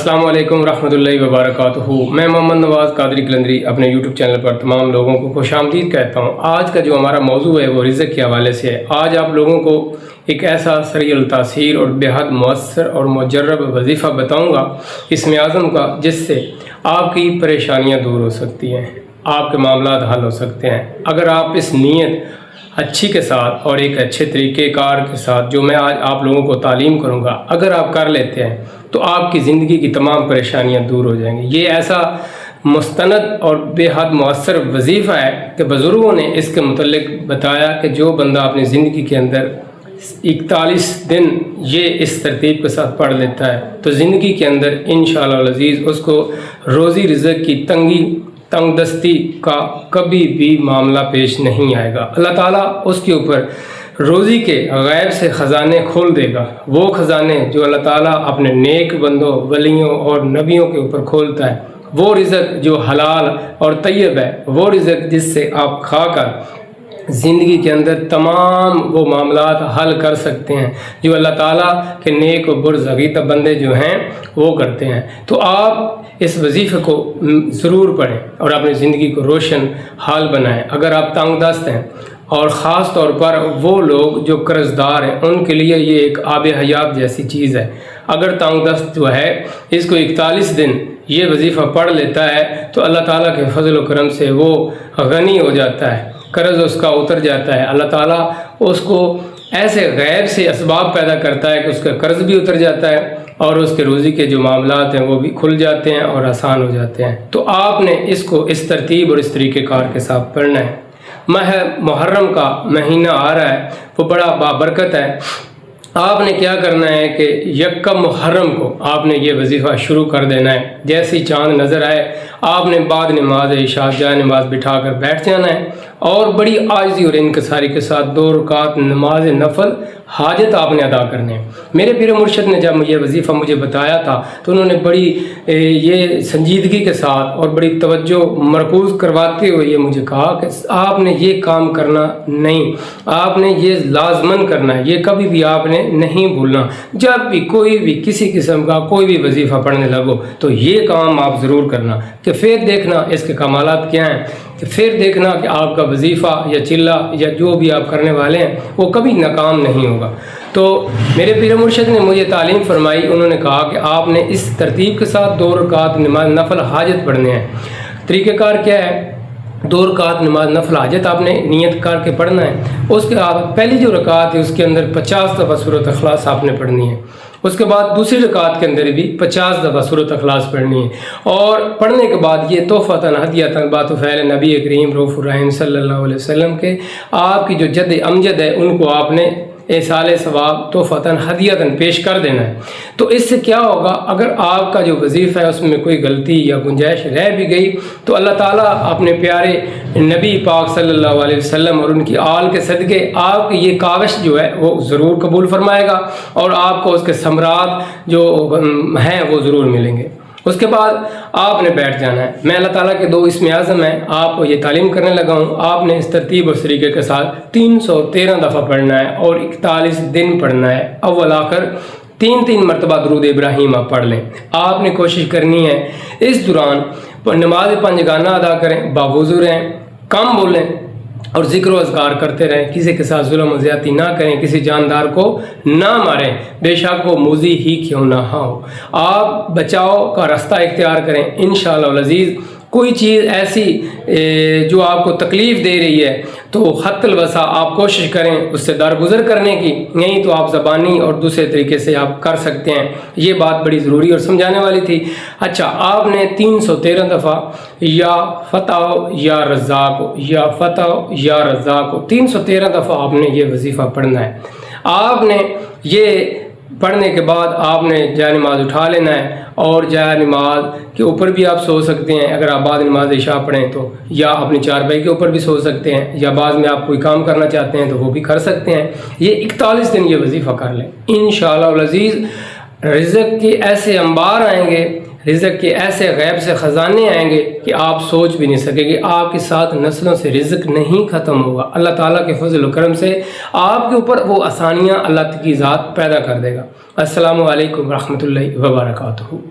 अस्सलाम वालेकुम रहमतुल्लाहि व बरकातुहू। मैं मोहम्मद नवाज़ कादरी कलंदरी अपने यूट्यूब चैनल पर तमाम लोगों को खुशामदीद कहता हूँ। आज का जो हमारा मौजू है वो रिज़्क़ के हवाले से है। आज आप लोगों को एक ऐसा सरीअल तासीर और बेहद मुअस्सर और मुजर्रब वजीफ़ा बताऊँगा इसमें आज़म का, जिससे आपकी परेशानियाँ दूर हो सकती हैं, आपके मामलात हल हो सकते हैं। अगर आप इस नीयत अच्छी के साथ और एक अच्छे तरीक़ेकार के साथ जो मैं आज आप लोगों को तालीम करूँगा, अगर आप कर लेते हैं तो आपकी ज़िंदगी की तमाम परेशानियाँ दूर हो जाएंगी। ये ऐसा मुस्तनद और बेहद मुअस्सर वजीफ़ा है कि बुज़ुर्गों ने इसके मुतल्लिक बताया कि जो बंदा अपनी ज़िंदगी के अंदर 41 दिन ये इस तरतीब के साथ पढ़ लेता है तो ज़िंदगी के अंदर इंशाअल्लाह अज़ीज़ उसको रोज़ी रिज़्क़ की तंगदस्ती का कभी भी मामला पेश नहीं आएगा। अल्लाह ताला उसके ऊपर रोज़ी के गैब से ख़जाने खोल देगा, वो ख़जाने जो अल्लाह ताला अपने नेक बंदों, वलियों और नबियों के ऊपर खोलता है, वो रिज़्क़ जो हलाल और तय्यब है, वो रिज़्क़ जिससे आप खाकर ज़िंदगी के अंदर तमाम वो मामलात हल कर सकते हैं जो अल्लाह ताला के नेक और बुरज़गीता बंदे जो हैं वो करते हैं। तो आप इस वजीफ़े को ज़रूर पढ़ें और अपनी ज़िंदगी को रोशन हाल बनाएं। अगर आप तंगदस्त हैं और ख़ास तौर पर वो लोग जो कर्ज़दार हैं, उनके लिए ये एक आब हयात जैसी चीज़ है। अगर तंगदस्त जो है इसको 41 दिन ये वजीफ़ा पढ़ लेता है तो अल्लाह ताला के फजल व करम से वो गनी हो जाता है, कर्ज़ उसका उतर जाता है। अल्लाह ताला उसको ऐसे गैब से असबाब पैदा करता है कि उसका कर्ज़ भी उतर जाता है और उसके रोज़ी के जो मामलात हैं वो भी खुल जाते हैं और आसान हो जाते हैं। तो आपने इसको इस तरतीब और इस तरीक़ेकार के साथ पढ़ना है। माह मुहर्रम का महीना आ रहा है, वो बड़ा बाबरकत है। आपने क्या करना है कि यक्कम मुहर्रम को आपने ये वजीफ़ा शुरू कर देना है। जैसे ही चाँद नज़र आए आपने बाद नमाज इशा जाए नमाज बिठा कर बैठ जाना है और बड़ी आजिज़ी और इनकसारी के साथ 2 रकात नमाज नफल हाजत आपने अदा करने हैं। मेरे पीर मुर्शद ने जब ये वजीफ़ा मुझे बताया था तो उन्होंने बड़ी ये संजीदगी के साथ और बड़ी तवज्जो मरकूज़ करवाते हुए ये मुझे कहा कि आपने ये काम करना नहीं, आपने ये लाजमन करना है, ये कभी भी आपने नहीं भूलना। जब भी कोई भी किसी किस्म का कोई भी वजीफ़ा पढ़ने लगो तो ये काम आप ज़रूर करना कि फिर देखना इसके कमालात क्या हैं, कि फिर देखना कि आपका वजीफ़ा या चिल्ला या जो भी आप करने वाले हैं वो कभी नाकाम नहीं होगा। तो मेरे पीर मुर्शद ने मुझे तालीम फरमाई, उन्होंने कहा कि आपने इस तरतीब के साथ 2 रकात नमाज नफल हाजत पढ़ने हैं। तरीक़ेकार क्या है? 2 रकात नमाज नफल हाजत आपने नियत करके पढ़ना है। उसके बाद पहली जो रकात है उसके अंदर 50 दफ़ा सूरत इखलास आपने पढ़नी है। उसके बाद दूसरी रकात के अंदर भी 50 दफ़ा सूरत इखलास पढ़नी है। और पढ़ने के बाद ये तोहफ़तन हदियतन बातुफ़ैल नबी करीम रऊफ़ुर रहीम सल्लल्लाहु अलैहि वसल्लम के आपकी जो जद अमजद है उनको आपने एसाले सवाब तोहफ़तन हदियतन पेश कर देना है। तो इससे क्या होगा, अगर आपका जो वजीफ़ा है उसमें कोई गलती या गुंजाइश रह भी गई तो अल्लाह ताला अपने प्यारे नबी पाक सल्लल्लाहु अलैहि वसल्लम और उनकी आल के सदक़े आपकी ये काविश जो है वो ज़रूर कबूल फरमाएगा और आपको उसके समरात जो हैं वो ज़रूर मिलेंगे। उसके बाद आपने बैठ जाना है। मैं अल्लाह ताला के 2 इसमें आज़म हैं, आपको ये तालीम करने लगा हूँ। आपने इस तरतीब और तरीक़े के साथ 313 दफ़ा पढ़ना है और 41 दिन पढ़ना है। अव्वल आखिर 3 मरतबा दरूद इब्राहीम आप पढ़ लें। आपने कोशिश करनी है इस दौरान नमाज 5 गाना अदा करें, बावुज़ू रहें, कम बोलें और ज़िक्र व अज़कार करते रहें। किसी के साथ जुल्म व ज़्यादती ना करें, किसी जानदार को ना मारें, बेशक वो मुज़ी ही क्यों ना हो। आप बचाव का रास्ता इख्तियार करें। इंशाअल्लाह अज़ीज़ कोई चीज़ ऐसी जो आपको तकलीफ़ दे रही है तो हत्तल वसा आप कोशिश करें उससे दरगुजर करने की, नहीं तो आप ज़बानी और दूसरे तरीके से आप कर सकते हैं। ये बात बड़ी ज़रूरी और समझाने वाली थी। अच्छा, आपने 313 दफ़ा या फ़ताह या रज़्ज़ाक़ या फ़ताह या रज़्ज़ाक़ 313 दफ़ा आपने ये वजीफ़ा पढ़ना है। आपने ये पढ़ने के बाद आपने जाए नमाज उठा लेना है और जाए नमाज के ऊपर भी आप सो सकते हैं। अगर आप बाद नमाज इशा पढ़ें तो, या अपनी चारपाई के ऊपर भी सो सकते हैं, या बाद में आप कोई काम करना चाहते हैं तो वो भी कर सकते हैं। ये 41 दिन ये वजीफ़ा कर लें। इंशाअल्लाह अज़ीज़ रिज़्क़ के ऐसे अंबार आएंगे, रिज़्क़ के ऐसे गैब से ख़जाने आएंगे कि आप सोच भी नहीं सकेंगे। आपके साथ नस्लों से रिज़्क़ नहीं ख़त्म होगा। अल्लाह ताला के फज़ल व करम से आपके ऊपर वो आसानियाँ अल्लाह की ज़ात पैदा कर देगा। अस्सलामु अलैकुम रहमतुल्लाहि व बरकातुहू।